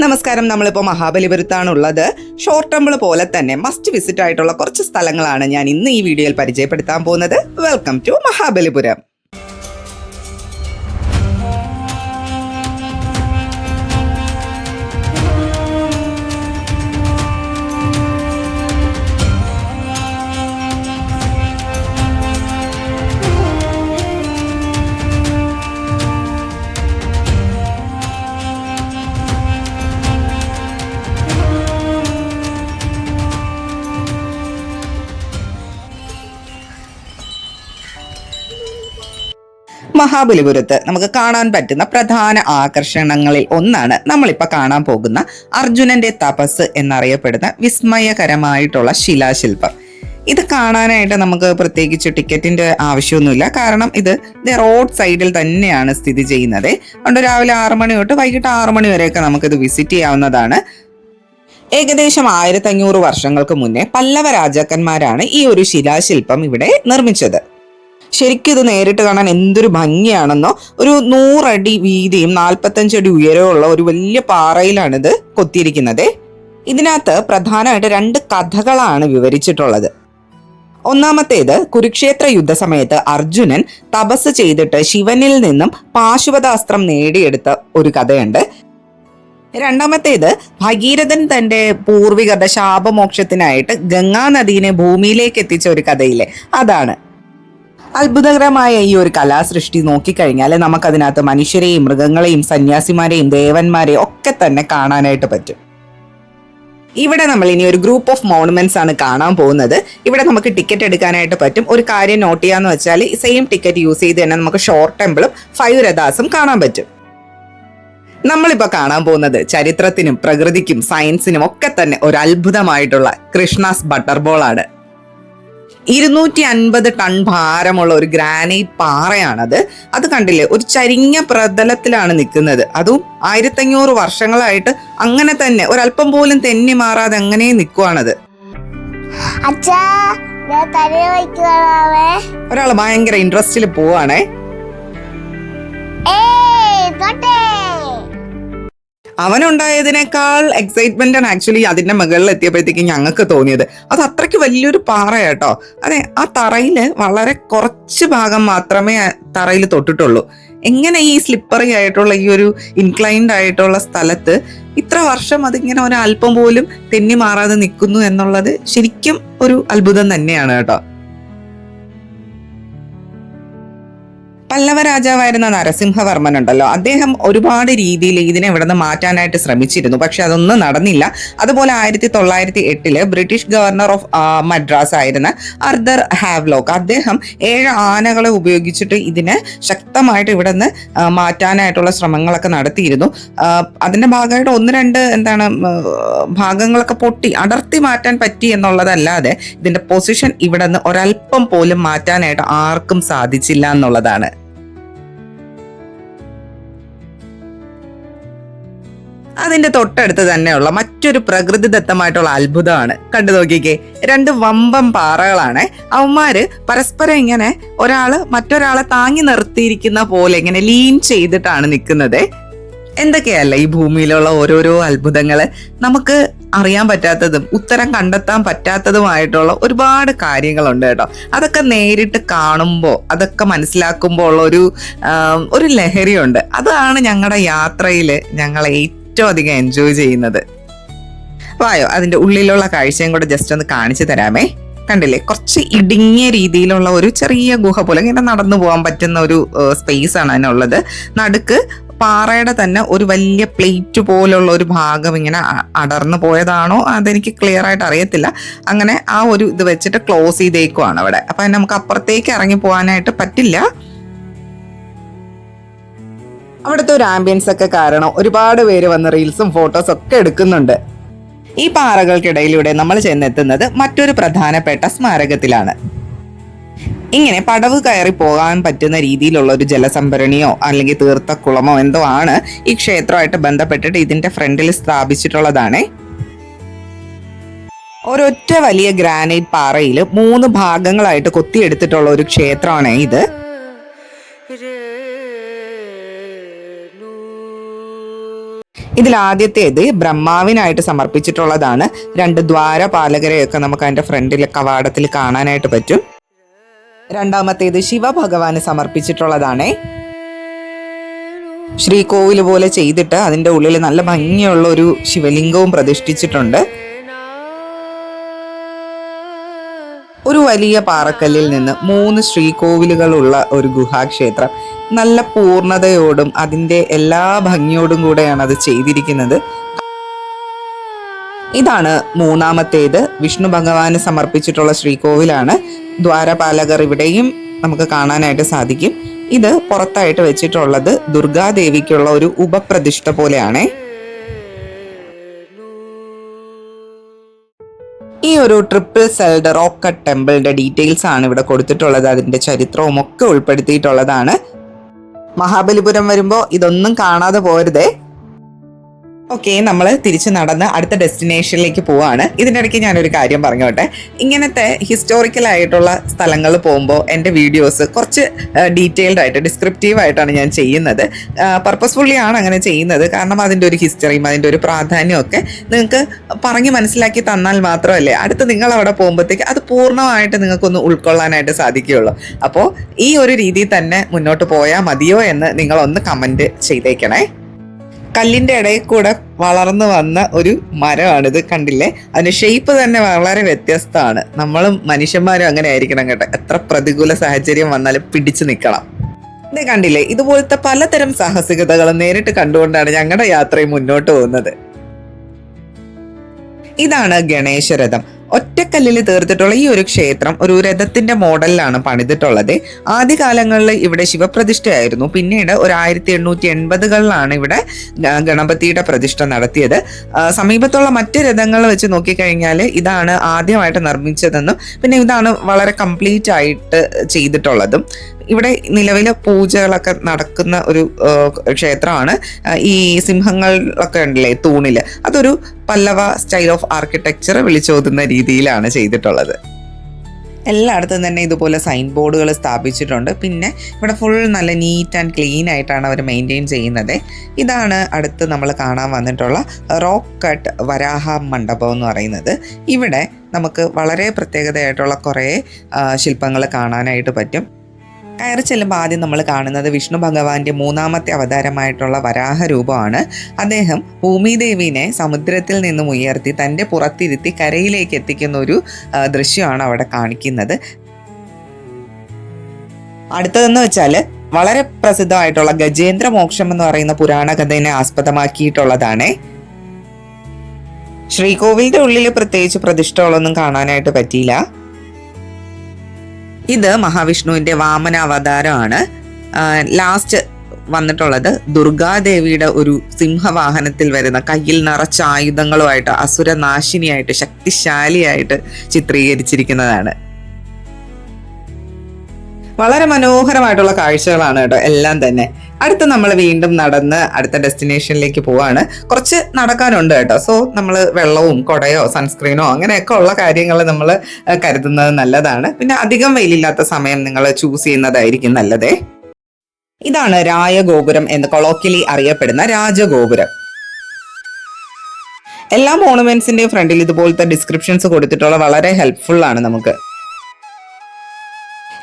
നമസ്കാരം. നമ്മളിപ്പോൾ മഹാബലിപുരത്താണുള്ളത്. Short temple പോലെ തന്നെ മസ്റ്റ് വിസിറ്റ് ആയിട്ടുള്ള കുറച്ച് സ്ഥലങ്ങളാണ് ഞാൻ ഇന്ന് ഈ വീഡിയോയിൽ പരിചയപ്പെടുത്താൻ പോകുന്നത്. Welcome to Mahabalipuram. മഹാബലിപുരത്ത് നമുക്ക് കാണാൻ പറ്റുന്ന പ്രധാന ആകർഷണങ്ങളിൽ ഒന്നാണ് നമ്മളിപ്പോൾ കാണാൻ പോകുന്ന അർജുനന്റെ തപസ് എന്നറിയപ്പെടുന്ന വിസ്മയകരമായിട്ടുള്ള ശിലാശില്പം. ഇത് കാണാനായിട്ട് നമുക്ക് പ്രത്യേകിച്ച് ടിക്കറ്റിന്റെ ആവശ്യമൊന്നുമില്ല. കാരണം ഇത് റോഡ് സൈഡിൽ തന്നെയാണ് സ്ഥിതി ചെയ്യുന്നത്. അതുകൊണ്ട് രാവിലെ 6 മണി തൊട്ട് വൈകിട്ട് 6 മണി വരെയൊക്കെ നമുക്കിത് വിസിറ്റ് ചെയ്യാവുന്നതാണ്. ഏകദേശം 1500 വർഷങ്ങൾക്ക് മുന്നേ പല്ലവ രാജാക്കന്മാരാണ് ഈ ഒരു ശിലാശില്പം ഇവിടെ നിർമ്മിച്ചത്. ശരിക്കും ഇത് നേരിട്ട് കാണാൻ എന്തൊരു ഭംഗിയാണെന്നോ. ഒരു 100 അടി വീതിയും 45 അടി ഉയരമുള്ള ഒരു വലിയ പാറയിലാണിത് കൊത്തിയിരിക്കുന്നത്. ഇതിനകത്ത് പ്രധാനമായിട്ട് 2 കഥകളാണ് വിവരിച്ചിട്ടുള്ളത്. ഒന്നാമത്തേത് കുരുക്ഷേത്ര യുദ്ധസമയത്ത് അർജുനൻ തപസ് ചെയ്തിട്ട് ശിവനിൽ നിന്നും പാശുപതാസ്ത്രം നേടിയെടുത്ത ഒരു കഥയുണ്ട്. രണ്ടാമത്തേത് ഭഗീരഥൻ തന്റെ പൂർവികരുടെ ശാപമോക്ഷത്തിനായിട്ട് ഗംഗാനദീനെ ഭൂമിയിലേക്ക് എത്തിച്ച ഒരു കഥയില്ലേ, അതാണ്. അത്ഭുതകരമായ ഈ ഒരു കലാസൃഷ്ടി നോക്കിക്കഴിഞ്ഞാൽ നമുക്കതിനകത്ത് മനുഷ്യരെയും മൃഗങ്ങളെയും സന്യാസിമാരെയും ദേവന്മാരെയും ഒക്കെ തന്നെ കാണാനായിട്ട് പറ്റും. ഇവിടെ നമ്മൾ ഇനി ഒരു ഗ്രൂപ്പ് ഓഫ് മോണുമെന്റ്സ് ആണ് കാണാൻ പോകുന്നത്. ഇവിടെ നമുക്ക് ടിക്കറ്റ് എടുക്കാനായിട്ട് പറ്റും. ഒരു കാര്യം നോട്ട് ചെയ്യാന്ന് വെച്ചാൽ സെയിം ടിക്കറ്റ് യൂസ് ചെയ്ത് തന്നെ നമുക്ക് ഷോർട്ട് ടെമ്പിളും 5 രഥാസും കാണാൻ പറ്റും. നമ്മളിപ്പോൾ കാണാൻ പോകുന്നത് ചരിത്രത്തിനും പ്രകൃതിക്കും സയൻസിനും ഒക്കെ തന്നെ ഒരു അത്ഭുതമായിട്ടുള്ള കൃഷ്ണാസ് ബട്ടർ ബോൾ ആണ്. 250 ടൺ ഭാരമുള്ള ഒരു ഗ്രാനൈറ്റ് പാറയാണത്. അത് കണ്ടില്ലേ, ഒരു ചരിഞ്ഞ പ്രതലത്തിലാണ് നിൽക്കുന്നത്. അതും 1500 വർഷങ്ങളായിട്ട് അങ്ങനെ തന്നെ ഒരല്പം പോലും തെന്നി മാറാതെ അങ്ങനെ നിൽക്കുവാണത്. ഒരാള് ഭയങ്കര ഇൻട്രസ്റ്റിൽ പോവാണേ. അവനുണ്ടായതിനേക്കാൾ എക്സൈറ്റ്മെന്റ് ആണ് ആക്ച്വലി അതിന്റെ മുകളിൽ എത്തിയപ്പോഴത്തേക്കും ഞങ്ങൾക്ക് തോന്നിയത്. അത് അത്രയ്ക്ക് വലിയൊരു പാറയാട്ടോ. അതെ, ആ തറയില് വളരെ കുറച്ച് ഭാഗം മാത്രമേ തറയിൽ തൊട്ടിട്ടുള്ളൂ. എങ്ങനെ ഈ സ്ലിപ്പറി ആയിട്ടുള്ള ഈ ഒരു ഇൻക്ലൈൻഡ് ആയിട്ടുള്ള സ്ഥലത്ത് ഇത്ര വർഷം അതിങ്ങനെ ഒരു അല്പം പോലും തെന്നി മാറാതെ നിൽക്കുന്നു എന്നുള്ളത് ശരിക്കും ഒരു അത്ഭുതം തന്നെയാണ് കേട്ടോ. പല്ലവ രാജാവായിരുന്ന നരസിംഹവർമ്മൻ ഉണ്ടല്ലോ, അദ്ദേഹം ഒരുപാട് രീതിയിൽ ഇതിനെ ഇവിടെ നിന്ന് മാറ്റാനായിട്ട് ശ്രമിച്ചിരുന്നു. പക്ഷെ അതൊന്നും നടന്നില്ല. അതുപോലെ 1908 ബ്രിട്ടീഷ് ഗവർണർ ഓഫ് മദ്രാസ് ആയിരുന്ന ആർതർ ഹാവ്ലോക്ക്, അദ്ദേഹം 7 ആനകളെ ഉപയോഗിച്ചിട്ട് ഇതിനെ ശക്തമായിട്ട് ഇവിടെ നിന്ന് മാറ്റാനായിട്ടുള്ള ശ്രമങ്ങളൊക്കെ നടത്തിയിരുന്നു. അതിന്റെ ഭാഗമായിട്ട് 1-2 ഭാഗങ്ങളൊക്കെ പൊട്ടി അടർത്തി മാറ്റാൻ പറ്റി എന്നുള്ളതല്ലാതെ ഇതിന്റെ പൊസിഷൻ ഇവിടെ നിന്ന് ഒരല്പം പോലും മാറ്റാനായിട്ട് ആർക്കും സാധിച്ചില്ല എന്നുള്ളതാണ്. അതിന്റെ തൊട്ടടുത്ത് തന്നെയുള്ള മറ്റൊരു പ്രകൃതിദത്തമായിട്ടുള്ള അത്ഭുതമാണ്. കണ്ടു നോക്കിക്കേ, 2 വമ്പൻ പാറകളാണ്. അവന്മാര് പരസ്പരം ഇങ്ങനെ ഒരാള് മറ്റൊരാളെ താങ്ങി നിർത്തിയിരിക്കുന്ന പോലെ ഇങ്ങനെ ലീൻ ചെയ്തിട്ടാണ് നിൽക്കുന്നത്. എന്തൊക്കെയല്ല ഈ ഭൂമിയിലുള്ള ഓരോരോ അത്ഭുതങ്ങള്. നമുക്ക് അറിയാൻ പറ്റാത്തതും ഉത്തരം കണ്ടെത്താൻ പറ്റാത്തതുമായിട്ടുള്ള ഒരുപാട് കാര്യങ്ങളുണ്ട് കേട്ടോ. അതൊക്കെ നേരിട്ട് കാണുമ്പോൾ അതൊക്കെ മനസ്സിലാക്കുമ്പോൾ ഉള്ള ഒരു ലഹരിയുണ്ട്. അതാണ് ഞങ്ങളുടെ യാത്രയിൽ ഞങ്ങൾ ഏറ്റവും അധികം എൻജോയ് ചെയ്യുന്നത്. വായോ, അതിന്റെ ഉള്ളിലുള്ള കാഴ്ചയും കൂടെ ജസ്റ്റ് ഒന്ന് കാണിച്ചു തരാമേ. കണ്ടില്ലേ, കുറച്ച് ഇടുങ്ങിയ രീതിയിലുള്ള ഒരു ചെറിയ ഗുഹ പോലെ ഇങ്ങനെ നടന്നു പോകാൻ പറ്റുന്ന ഒരു സ്പേസ് ആണ് അതിനുള്ളത്. നടുക്ക് പാറയുടെ തന്നെ ഒരു വലിയ പ്ലേറ്റ് പോലുള്ള ഒരു ഭാഗം ഇങ്ങനെ അടർന്നു പോയതാണോ അതെനിക്ക് ക്ലിയർ ആയിട്ട് അറിയത്തില്ല. അങ്ങനെ ആ ഒരു ഇത് വെച്ചിട്ട് ക്ലോസ് ചെയ്തേക്കുവാണ് അവിടെ. അപ്പൊ നമുക്ക് അപ്പുറത്തേക്ക് ഇറങ്ങി പോകാനായിട്ട് പറ്റില്ല. അവിടുത്തെ ഒരു ആംബിയൻസ് ഒക്കെ കാരണം ഒരുപാട് പേര് വന്ന് റീൽസും ഫോട്ടോസും ഒക്കെ എടുക്കുന്നുണ്ട്. ഈ പാറകൾക്കിടയിലൂടെ നമ്മൾ ചെന്നെത്തുന്നത് മറ്റൊരു പ്രധാനപ്പെട്ട സ്മാരകത്തിലാണ്. ഇങ്ങനെ പടവ് കയറി പോകാൻ പറ്റുന്ന രീതിയിലുള്ള ഒരു ജലസംഭരണിയോ അല്ലെങ്കിൽ തീർത്ഥക്കുളമോ എന്തോ ആണ് ഈ ക്ഷേത്രമായിട്ട് ബന്ധപ്പെട്ടിട്ട് ഇതിന്റെ ഫ്രണ്ടിൽ സ്ഥാപിച്ചിട്ടുള്ളതാണ്. ഒരൊറ്റ വലിയ ഗ്രാനൈറ്റ് പാറയിൽ 3 ഭാഗങ്ങളായിട്ട് കൊത്തിയെടുത്തിട്ടുള്ള ഒരു ക്ഷേത്രമാണ് ഇത്. ഇതിൽ ആദ്യത്തേത് ബ്രഹ്മാവിനായിട്ട് സമർപ്പിച്ചിട്ടുള്ളതാണ്. 2 ദ്വാരപാലകരെയൊക്കെ നമുക്ക് അതിന്റെ ഫ്രണ്ടിലെ കവാടത്തിൽ കാണാനായിട്ട് പറ്റും. രണ്ടാമത്തേത് ശിവഭഗവാന് സമർപ്പിച്ചിട്ടുള്ളതാണ്. ശ്രീകോവില് പോലെ ചെയ്തിട്ട് അതിന്റെ ഉള്ളിൽ നല്ല ഭംഗിയുള്ള ഒരു ശിവലിംഗവും പ്രതിഷ്ഠിച്ചിട്ടുണ്ട്. ഒരു വലിയ പാറക്കല്ലിൽ നിന്ന് 3 ശ്രീകോവിലുകളുള്ള ഒരു ഗുഹാക്ഷേത്രം. നല്ല പൂർണ്ണതയോടും അതിന്റെ എല്ലാ ഭംഗിയോടും കൂടെയാണ് അത് ചെയ്തിരിക്കുന്നത്. ഇതാണ് മൂന്നാമത്തേത്, വിഷ്ണു ഭഗവാന് സമർപ്പിച്ചിട്ടുള്ള ശ്രീകോവിലാണ്. ദ്വാരപാലകർ ഇവിടെയും നമുക്ക് കാണാനായിട്ട് സാധിക്കും. ഇത് പുറത്തായിട്ട് വെച്ചിട്ടുള്ളത് ദുർഗാദേവിക്കുള്ള ഒരു ഉപപ്രതിഷ്ഠ പോലെയാണ്. ഈ ഒരു ട്രിപ്പിൾ സെൽഡ് റോക്ക് കട്ട് ടെമ്പിളിന്റെ ഡീറ്റെയിൽസ് ആണ് ഇവിടെ കൊടുത്തിട്ടുള്ളത്. അതിന്റെ ചരിത്രവും ഒക്കെ ഉൾപ്പെടുത്തിയിട്ടുള്ളതാണ്. മഹാബലിപുരം വരുമ്പോൾ ഇതൊന്നും കാണാതെ പോരുതേ. ഓക്കെ, നമ്മൾ തിരിച്ച് നടന്ന് അടുത്ത ഡെസ്റ്റിനേഷനിലേക്ക് പോവാണ്. ഇതിൻ്റെ ഇടയ്ക്ക് ഞാനൊരു കാര്യം പറഞ്ഞോട്ടെ. ഇങ്ങനത്തെ ഹിസ്റ്റോറിക്കൽ ആയിട്ടുള്ള സ്ഥലങ്ങളിൽ പോകുമ്പോൾ എൻ്റെ വീഡിയോസ് കുറച്ച് ഡീറ്റെയിൽഡ് ആയിട്ട് ഡിസ്ക്രിപ്റ്റീവ് ആയിട്ടാണ് ഞാൻ ചെയ്യുന്നത്. പർപ്പസ്ഫുള്ളി ആണ് അങ്ങനെ ചെയ്യുന്നത്. കാരണം അതിൻ്റെ ഒരു ഹിസ്റ്ററിയും അതിൻ്റെ ഒരു പ്രാധാന്യവും ഒക്കെ നിങ്ങൾക്ക് പറഞ്ഞ് മനസ്സിലാക്കി തന്നാൽ മാത്രമല്ലേ അടുത്ത് നിങ്ങൾ അവിടെ പോകുമ്പോഴത്തേക്ക് അത് പൂർണ്ണമായിട്ട് നിങ്ങൾക്കൊന്ന് ഉൾക്കൊള്ളാനായിട്ട് സാധിക്കുകയുള്ളൂ. അപ്പോൾ ഈ ഒരു രീതിയിൽ തന്നെ മുന്നോട്ട് പോയാൽ മതിയോ എന്ന് നിങ്ങളൊന്ന് കമൻറ്റ് ചെയ്തേക്കണേ. കല്ലിൻ്റെ ഇടയിൽ കൂടെ വളർന്നു വന്ന ഒരു മരമാണിത്, കണ്ടില്ലേ? അതിൻ്റെ ഷേപ്പ് തന്നെ വളരെ വ്യത്യസ്തമാണ്. നമ്മളും മനുഷ്യന്മാരും അങ്ങനെ ആയിരിക്കണം കേട്ടോ. എത്ര പ്രതികൂല സാഹചര്യം വന്നാലും പിടിച്ചു നിൽക്കണം. ഇത് കണ്ടില്ലേ? ഇതുപോലത്തെ പലതരം സാഹസികതകളും നേരിട്ട് കണ്ടുകൊണ്ടാണ് ഞങ്ങളുടെ യാത്രയും മുന്നോട്ട് പോകുന്നത്. ഇതാണ് ഗണേശരഥം. ഒറ്റക്കല്ലിൽ തീർത്തിട്ടുള്ള ഈ ഒരു ക്ഷേത്രം ഒരു രഥത്തിന്റെ മോഡലിലാണ് പണിതിട്ടുള്ളത്. ആദ്യകാലങ്ങളിൽ ഇവിടെ ശിവപ്രതിഷ്ഠയായിരുന്നു. പിന്നീട് ഒരു 1880കളിലാണ് ഇവിടെ ഗണപതിയുടെ പ്രതിഷ്ഠ നടത്തിയത്. സമീപത്തുള്ള മറ്റ് രഥങ്ങൾ വെച്ച് നോക്കിക്കഴിഞ്ഞാൽ ഇതാണ് ആദ്യമായിട്ട് നിർമ്മിച്ചതെന്നും പിന്നെ ഇതാണ് വളരെ കംപ്ലീറ്റ് ആയിട്ട് ചെയ്തിട്ടുള്ളതും. ഇവിടെ നിലവിലെ പൂജകളൊക്കെ നടക്കുന്ന ഒരു ക്ഷേത്രമാണ്. ഈ സിംഹങ്ങളൊക്കെ ഉണ്ടല്ലേ തൂണില്, അതൊരു പല്ലവ സ്റ്റൈൽ ഓഫ് ആർക്കിടെക്ചർ വിളിച്ചോതുന്ന രീതിയിലാണ് ചെയ്തിട്ടുള്ളത്. എല്ലായിടത്തും തന്നെ ഇതുപോലെ സൈൻ ബോർഡുകൾ സ്ഥാപിച്ചിട്ടുണ്ട്. പിന്നെ ഇവിടെ ഫുൾ നല്ല നീറ്റ് ആൻഡ് ക്ലീൻ ആയിട്ടാണ് അവർ മെയിൻറ്റെയിൻ ചെയ്യുന്നത്. ഇതാണ് അടുത്ത് നമ്മൾ കാണാൻ വന്നിട്ടുള്ള റോക്ക് കട്ട് വരാഹ മണ്ഡപം എന്ന് പറയുന്നത്. ഇവിടെ നമുക്ക് വളരെ പ്രത്യേകതയായിട്ടുള്ള കുറേ ശില്പങ്ങൾ കാണാനായിട്ട് പറ്റും. കയറി ചെല്ലുമ്പോൾ ആദ്യം നമ്മൾ കാണുന്നത് വിഷ്ണു ഭഗവാന്റെ 3ാമത്തെ അവതാരമായിട്ടുള്ള വരാഹ രൂപമാണ്. അദ്ദേഹം ഭൂമിദേവിനെ സമുദ്രത്തിൽ നിന്നും ഉയർത്തി തൻ്റെ പുറത്തിരുത്തി കരയിലേക്ക് എത്തിക്കുന്ന ഒരു ദൃശ്യമാണ് അവിടെ കാണിക്കുന്നത്. അടുത്തതെന്ന് വെച്ചാൽ വളരെ പ്രസിദ്ധമായിട്ടുള്ള ഗജേന്ദ്ര മോക്ഷം എന്ന് പറയുന്ന പുരാണ കഥയെ ആസ്പദമാക്കിയിട്ടുള്ളതാണ്. ശ്രീകോവിലിന്റെ ഉള്ളിൽ പ്രത്യേകിച്ച് പ്രതിഷ്ഠകളൊന്നും കാണാനായിട്ട് പറ്റിയില്ല. ഇത് മഹാവിഷ്ണുവിന്റെ വാമന അവതാരമാണ്. ലാസ്റ്റ് വന്നിട്ടുള്ളത് ദുർഗാദേവിയുടെ ഒരു സിംഹവാഹനത്തിൽ വരുന്ന കയ്യിൽ നിറച്ച ആയുധങ്ങളുമായിട്ട് അസുരനാശിനിയായിട്ട് ശക്തിശാലിയായിട്ട് ചിത്രീകരിച്ചിരിക്കുന്നതാണ്. വളരെ മനോഹരമായിട്ടുള്ള കാഴ്ചകളാണ് കേട്ടോ എല്ലാം തന്നെ. അടുത്ത് നമ്മൾ വീണ്ടും നടന്ന് അടുത്ത ഡെസ്റ്റിനേഷനിലേക്ക് പോവാണ്. കുറച്ച് നടക്കാനുണ്ട് കേട്ടോ. സോ നമ്മൾ വെള്ളവും കുടയോ സൺസ്ക്രീനോ അങ്ങനെയൊക്കെ ഉള്ള കാര്യങ്ങൾ നമ്മൾ കരുതുന്നത് നല്ലതാണ്. പിന്നെ അധികം വെയിലില്ലാത്ത സമയം നിങ്ങൾ ചൂസ് ചെയ്യുന്നതായിരിക്കും നല്ലതേ. ഇതാണ് രായഗോപുരം എന്ന് കൊളോക്കിയലി അറിയപ്പെടുന്ന രാജഗോപുരം. എല്ലാ മോണുമെന്റ്സിന്റെയും ഫ്രണ്ടിൽ ഇതുപോലത്തെ ഡിസ്ക്രിപ്ഷൻസ് കൊടുത്തിട്ടുള്ള വളരെ ഹെൽപ്ഫുൾ ആണ് നമുക്ക്.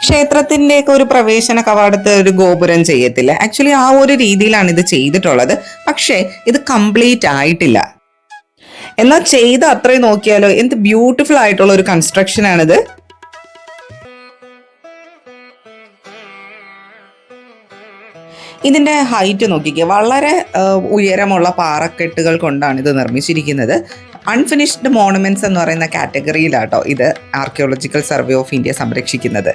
ക്ഷേത്രത്തിൻ്റെയൊക്കെ ഒരു പ്രവേശന കവാടത്ത് ഒരു ഗോപുരം ചെയ്യത്തില്ല. ആക്ച്വലി ആ ഒരു രീതിയിലാണ് ഇത് ചെയ്തിട്ടുള്ളത്. പക്ഷേ ഇത് കംപ്ലീറ്റ് ആയിട്ടില്ല. എന്നാൽ ചെയ്ത് അത്രയും നോക്കിയാലോ എന്ത് ബ്യൂട്ടിഫുൾ ആയിട്ടുള്ള ഒരു കൺസ്ട്രക്ഷൻ ആണിത്. ഇതിൻ്റെ ഹൈറ്റ് നോക്കിക്കുക. വളരെ ഉയരമുള്ള പാറക്കെട്ടുകൾ കൊണ്ടാണ് ഇത് നിർമ്മിച്ചിരിക്കുന്നത്. അൺഫിനിഷ്ഡ് മോണുമെന്റ്സ് എന്ന് പറയുന്ന കാറ്റഗറിയിലാട്ടോ ഇത് ആർക്കിയോളജിക്കൽ സർവേ ഓഫ് ഇന്ത്യ സംരക്ഷിക്കുന്നത്.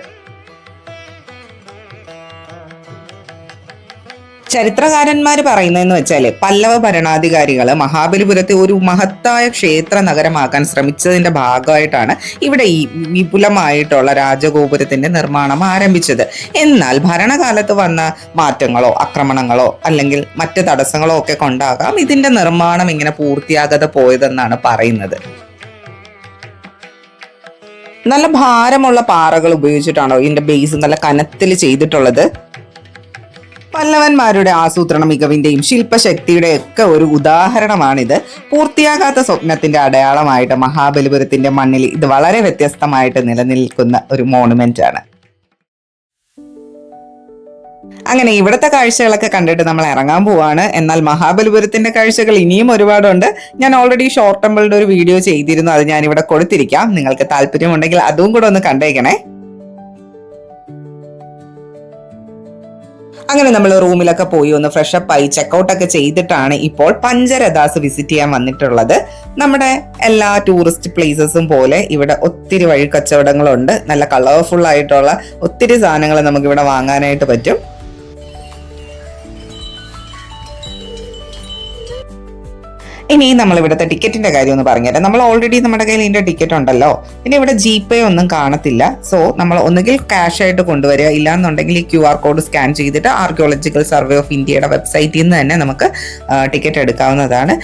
ചരിത്രകാരന്മാർ പറയുന്നതെന്ന് വെച്ചാൽ പല്ലവ ഭരണാധികാരികൾ മഹാബലിപുരത്തെ ഒരു മഹത്തായ ക്ഷേത്ര നഗരമാക്കാൻ ശ്രമിച്ചതിന്റെ ഭാഗമായിട്ടാണ് ഇവിടെ ഈ വിപുലമായിട്ടുള്ള രാജഗോപുരത്തിന്റെ നിർമ്മാണം ആരംഭിച്ചത്. എന്നാൽ ഭരണകാലത്ത് വന്ന മാറ്റങ്ങളോ ആക്രമണങ്ങളോ അല്ലെങ്കിൽ മറ്റ് തടസ്സങ്ങളോ ഒക്കെ കൊണ്ടാകാം ഇതിന്റെ നിർമ്മാണം ഇങ്ങനെ പൂർത്തിയാകാതെ പോയതെന്നാണ് പറയുന്നത്. നല്ല ഭാരമുള്ള പാറകൾ ഉപയോഗിച്ചിട്ടാണോ ഇതിന്റെ ബേസ് നല്ല കനത്തിൽ ചെയ്തിട്ടുള്ളത്. പല്ലവന്മാരുടെ ആസൂത്രണ മികവിന്റെയും ശില്പശക്തിയുടെയും ഒക്കെ ഒരു ഉദാഹരണമാണിത്. പൂർത്തിയാകാത്ത സ്വപ്നത്തിന്റെ അടയാളമായിട്ട് മഹാബലിപുരത്തിന്റെ മണ്ണിൽ ഇത് വളരെ വ്യത്യസ്തമായിട്ട് നിലനിൽക്കുന്ന ഒരു മോണുമെന്റ് ആണ്. അങ്ങനെ ഇവിടുത്തെ കാഴ്ചകളൊക്കെ കണ്ടിട്ട് നമ്മൾ ഇറങ്ങാൻ പോവാണ്. എന്നാൽ മഹാബലിപുരത്തിന്റെ കാഴ്ചകൾ ഇനിയും ഒരുപാടുണ്ട്. ഞാൻ ഓൾറെഡി ഷോർട്ട് ടെമ്പിളിന്റെ ഒരു വീഡിയോ ചെയ്തിരുന്നു, അത് ഞാൻ ഇവിടെ കൊടുത്തിരിക്കാം. നിങ്ങൾക്ക് താല്പര്യമുണ്ടെങ്കിൽ അതും കൂടെ ഒന്ന് കണ്ടേക്കണേ. അങ്ങനെ നമ്മൾ റൂമിലൊക്കെ പോയി ഒന്ന് ഫ്രഷപ്പ് ആയി ചെക്കൗട്ടൊക്കെ ചെയ്തിട്ടാണ് ഇപ്പോൾ പഞ്ചരഥാസ് വിസിറ്റ് ചെയ്യാൻ വന്നിട്ടുള്ളത്. നമ്മുടെ എല്ലാ ടൂറിസ്റ്റ് പ്ലേസസും പോലെ ഇവിടെ ഒത്തിരി വഴി കച്ചവടങ്ങളുണ്ട്. നല്ല കളർഫുൾ ആയിട്ടുള്ള ഒത്തിരി സാധനങ്ങൾ നമുക്ക് ഇവിടെ വാങ്ങാനായിട്ട് പറ്റും. ഇനി നമ്മൾ ഇവിടുത്തെ ടിക്കറ്റിന്റെ കാര്യം ഒന്ന് പറഞ്ഞുതരാം. നമ്മൾ ഓൾറെഡി നമ്മുടെ കയ്യിൽ ഇതിന്റെ ടിക്കറ്റ് ഉണ്ടല്ലോ. പിന്നെ ഇവിടെ ജിപേ ഒന്നും കാണത്തില്ല. സോ നമ്മൾ ഒന്നുകിൽ ക്യാഷ് ആയിട്ട് കൊണ്ടുവരിക, ഇല്ലാന്നുണ്ടെങ്കിൽ ഈ QR കോഡ് സ്കാൻ ചെയ്തിട്ട് ആർക്കിയോളജിക്കൽ സർവേ ഓഫ് ഇന്ത്യയുടെ വെബ്സൈറ്റിൽ നിന്ന് തന്നെ നമുക്ക് ടിക്കറ്റ് എടുക്കാവുന്നതാണ്.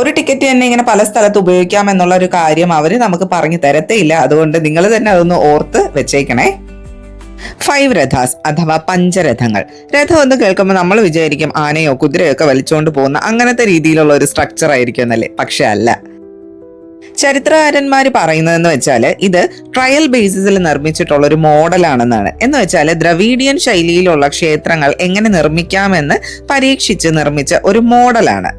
ഒരു ടിക്കറ്റ് തന്നെ ഇങ്ങനെ പല സ്ഥലത്ത് ഉപയോഗിക്കാം എന്നുള്ള ഒരു കാര്യം അവർ നമുക്ക് പറഞ്ഞു തരത്തേയില്ല. അതുകൊണ്ട് നിങ്ങൾ തന്നെ അതൊന്ന് ഓർത്ത് വെച്ചേക്കണേ. 5 രഥാസ് അഥവാ പഞ്ചരഥങ്ങൾ. രഥം എന്ന് കേൾക്കുമ്പോൾ നമ്മൾ വിചാരിക്കും ആനയോ കുതിരയോ ഒക്കെ വലിച്ചുകൊണ്ട് പോകുന്ന അങ്ങനത്തെ രീതിയിലുള്ള ഒരു സ്ട്രക്ചർ ആയിരിക്കും എന്നല്ലേ. പക്ഷെ അല്ല. ചരിത്രകാരന്മാര് പറയുന്നതെന്ന് വെച്ചാൽ ഇത് ട്രയൽ ബേസിസിൽ നിർമ്മിച്ചിട്ടുള്ള ഒരു മോഡലാണെന്നാണ്. എന്ന് വെച്ചാൽ ദ്രവീഡിയൻ ശൈലിയിലുള്ള ക്ഷേത്രങ്ങൾ എങ്ങനെ നിർമ്മിക്കാമെന്ന് പരീക്ഷിച്ച് നിർമ്മിച്ച ഒരു മോഡലാണ്.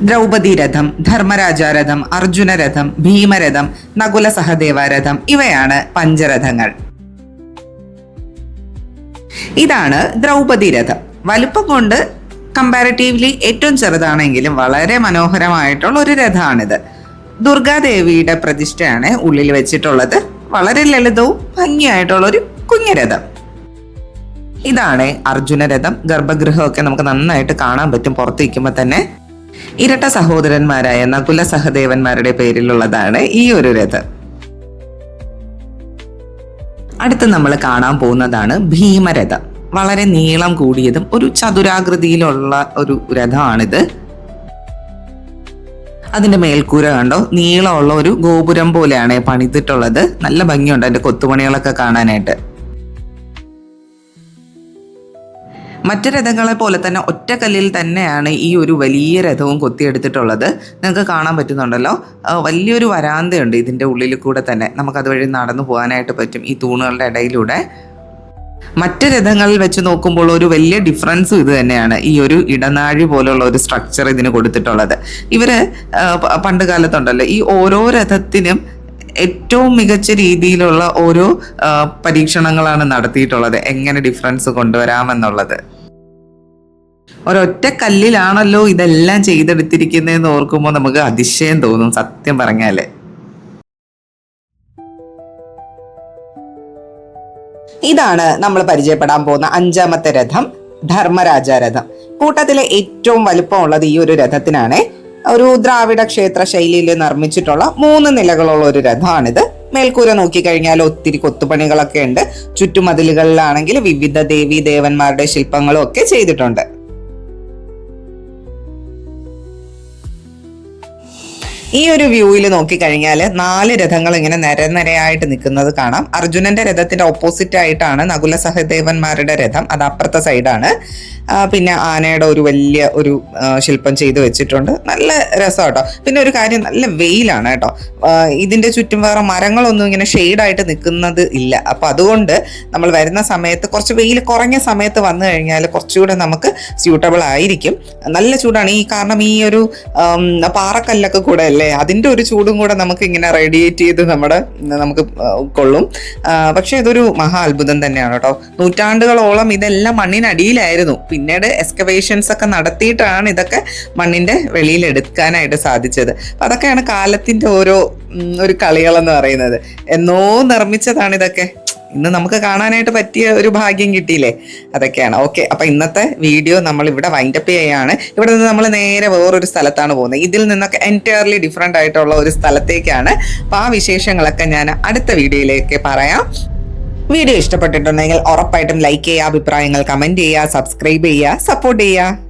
ദ്രൗപദി രഥം, ധർമ്മരാജാരഥം, അർജുനരഥം, ഭീമരഥം, നകുല സഹദേവരഥം ഇവയാണ് പഞ്ചരഥങ്ങൾ. ഇതാണ് ദ്രൗപദി രഥം. വലുപ്പം കൊണ്ട് കമ്പാരിറ്റീവ്ലി ഏറ്റവും ചെറുതാണെങ്കിലും വളരെ മനോഹരമായിട്ടുള്ള ഒരു രഥമാണിത്. ദുർഗാദേവിയുടെ പ്രതിഷ്ഠയാണ് ഉള്ളിൽ വെച്ചിട്ടുള്ളത്. വളരെ ലളിതവും ഭംഗിയായിട്ടുള്ള ഒരു കുഞ്ഞരഥം. ഇതാണ് അർജുനരഥം. ഗർഭഗൃഹമൊക്കെ നമുക്ക് നന്നായിട്ട് കാണാൻ പറ്റും പുറത്ത് നിൽക്കുമ്പോൾ തന്നെ. ഇരട്ട സഹോദരന്മാരായ നകുല സഹദേവന്മാരുടെ പേരിലുള്ളതാണ് ഈ ഒരു രഥം. അടുത്ത് നമ്മൾ കാണാൻ പോകുന്നതാണ് ഭീമരഥം. വളരെ നീളം കൂടിയതും ഒരു ചതുരാകൃതിയിലുള്ള ഒരു രഥമാണിത്. അതിന്റെ മേൽക്കൂര കണ്ടോ, നീളമുള്ള ഒരു ഗോപുരം പോലെയാണ് പണിതിട്ടുള്ളത്. നല്ല ഭംഗിയുണ്ട് അതിന്റെ കൊത്തുപണികളൊക്കെ കാണാനായിട്ട്. മറ്റു രഥങ്ങളെ പോലെ തന്നെ ഒറ്റക്കല്ലിൽ തന്നെയാണ് ഈ ഒരു വലിയ രഥവും കൊത്തിയെടുത്തിട്ടുള്ളത്. നിങ്ങൾക്ക് കാണാൻ പറ്റുന്നുണ്ടല്ലോ, വലിയൊരു വരാന്തയുണ്ട് ഇതിൻ്റെ ഉള്ളിൽ കൂടെ തന്നെ. നമുക്കത് വഴി നടന്നു പോകാനായിട്ട് പറ്റും ഈ തൂണുകളുടെ ഇടയിലൂടെ. മറ്റ് രഥങ്ങളിൽ വെച്ച് നോക്കുമ്പോൾ ഒരു വലിയ ഡിഫറൻസും ഇത് തന്നെയാണ്. ഈ ഒരു ഇടനാഴി പോലുള്ള ഒരു സ്ട്രക്ചർ ഇതിന് കൊടുത്തിട്ടുള്ളത്. ഇവര് പണ്ട് കാലത്തുണ്ടല്ലോ ഈ ഓരോ രഥത്തിനും ഏറ്റവും മികച്ച രീതിയിലുള്ള ഓരോ പരീക്ഷണങ്ങളാണ് നടത്തിയിട്ടുള്ളത്, എങ്ങനെ ഡിഫറൻസ് കൊണ്ടുവരാമെന്നുള്ളത്. ഒരൊറ്റ കല്ലിലാണല്ലോ ഇതെല്ലാം ചെയ്തെടുത്തിരിക്കുന്നതെന്ന് ഓർക്കുമ്പോൾ നമുക്ക് അതിശയം തോന്നും സത്യം പറഞ്ഞാല്. ഇതാണ് നമ്മൾ പരിചയപ്പെടാൻ പോകുന്ന 5ാമത്തെ രഥം, ധർമ്മരാജാരഥം. കൂട്ടത്തിലെ ഏറ്റവും വലുപ്പമുള്ളത് ഈ ഒരു രഥത്തിനാണ്. ഒരു ദ്രാവിഡ ക്ഷേത്ര ശൈലിയിൽ നിർമ്മിച്ചിട്ടുള്ള 3 നിലകളുള്ള ഒരു രഥമാണിത്. മേൽക്കൂര നോക്കിക്കഴിഞ്ഞാൽ ഒത്തിരി കൊത്തുപണികളൊക്കെ ഉണ്ട്. ചുറ്റുമതിലുകളിലാണെങ്കിൽ വിവിധ ദേവീ ദേവന്മാരുടെ ശില്പങ്ങളും ഒക്കെ ചെയ്തിട്ടുണ്ട്. ഈ ഒരു വ്യൂവിൽ നോക്കിക്കഴിഞ്ഞാൽ 4 രഥങ്ങൾ ഇങ്ങനെ നിരനിരയായിട്ട് നിൽക്കുന്നത് കാണാം. അർജുനന്റെ രഥത്തിന്റെ ഓപ്പോസിറ്റ് ആയിട്ടാണ് നകുല സഹദേവന്മാരുടെ രഥം, അത് അപ്പുറത്തെ സൈഡാണ്. പിന്നെ ആനയുടെ ഒരു വലിയ ഒരു ശില്പം ചെയ്തു വെച്ചിട്ടുണ്ട്. നല്ല രസം കേട്ടോ. പിന്നെ ഒരു കാര്യം, നല്ല വെയിലാണ് കേട്ടോ. ഇതിന്റെ ചുറ്റും വേറെ മരങ്ങളൊന്നും ഇങ്ങനെ ഷെയ്ഡായിട്ട് നിൽക്കുന്നത് ഇല്ല. അപ്പൊ അതുകൊണ്ട് നമ്മൾ വരുന്ന സമയത്ത് കുറച്ച് വെയിൽ കുറഞ്ഞ സമയത്ത് വന്നു കഴിഞ്ഞാൽ കുറച്ചുകൂടെ നമുക്ക് സ്യൂട്ടബിൾ ആയിരിക്കും. നല്ല ചൂടാണ് കാരണം ഈ ഒരു പാറക്കല്ലൊക്കെ കൂടെ അല്ലേ, അതിന്റെ ഒരു ചൂടും കൂടെ നമുക്ക് ഇങ്ങനെ റേഡിയേറ്റ് ചെയ്ത് നമുക്ക് കൊള്ളും. പക്ഷെ ഇതൊരു മഹാ അത്ഭുതം തന്നെയാണ് കേട്ടോ. നൂറ്റാണ്ടുകളോളം ഇതെല്ലാം മണ്ണിനടിയിലായിരുന്നു. പിന്നീട് എക്സ്കവേഷൻസ് ഒക്കെ നടത്തിയിട്ടാണ് ഇതൊക്കെ മണ്ണിന്റെ വെളിയിൽ എടുക്കാനായിട്ട് സാധിച്ചത്. അപ്പൊ അതൊക്കെയാണ് കാലത്തിന്റെ ഒരു കളികളെന്ന് പറയുന്നത്. എന്നോ നിർമ്മിച്ചതാണ് ഇതൊക്കെ. ഇന്ന് നമുക്ക് കാണാനായിട്ട് പറ്റിയ ഒരു ഭാഗ്യം കിട്ടിയില്ലേ, അതൊക്കെയാണ്. ഓക്കെ, അപ്പൊ ഇന്നത്തെ വീഡിയോ നമ്മൾ ഇവിടെ വൈൻഡപ്പ് ചെയ്യാണ്. ഇവിടെ നിന്ന് നമ്മൾ നേരെ വേറൊരു സ്ഥലത്താണ് പോകുന്നത്. ഇതിൽ നിന്നൊക്കെ എൻറ്റയർലി ഡിഫറെന്റ് ആയിട്ടുള്ള ഒരു സ്ഥലത്തേക്കാണ്. അപ്പൊ ആ വിശേഷങ്ങളൊക്കെ ഞാൻ അടുത്ത വീഡിയോയിലേക്ക് പറയാം. വീഡിയോ ഇഷ്ടപ്പെട്ടിട്ടുണ്ടെങ്കിൽ ഉറപ്പായിട്ടും ലൈക്ക് ചെയ്യുക, അഭിപ്രായങ്ങൾ കമന്റ് ചെയ്യുക, സബ്സ്ക്രൈബ് ചെയ്യുക, സപ്പോർട്ട് ചെയ്യുക.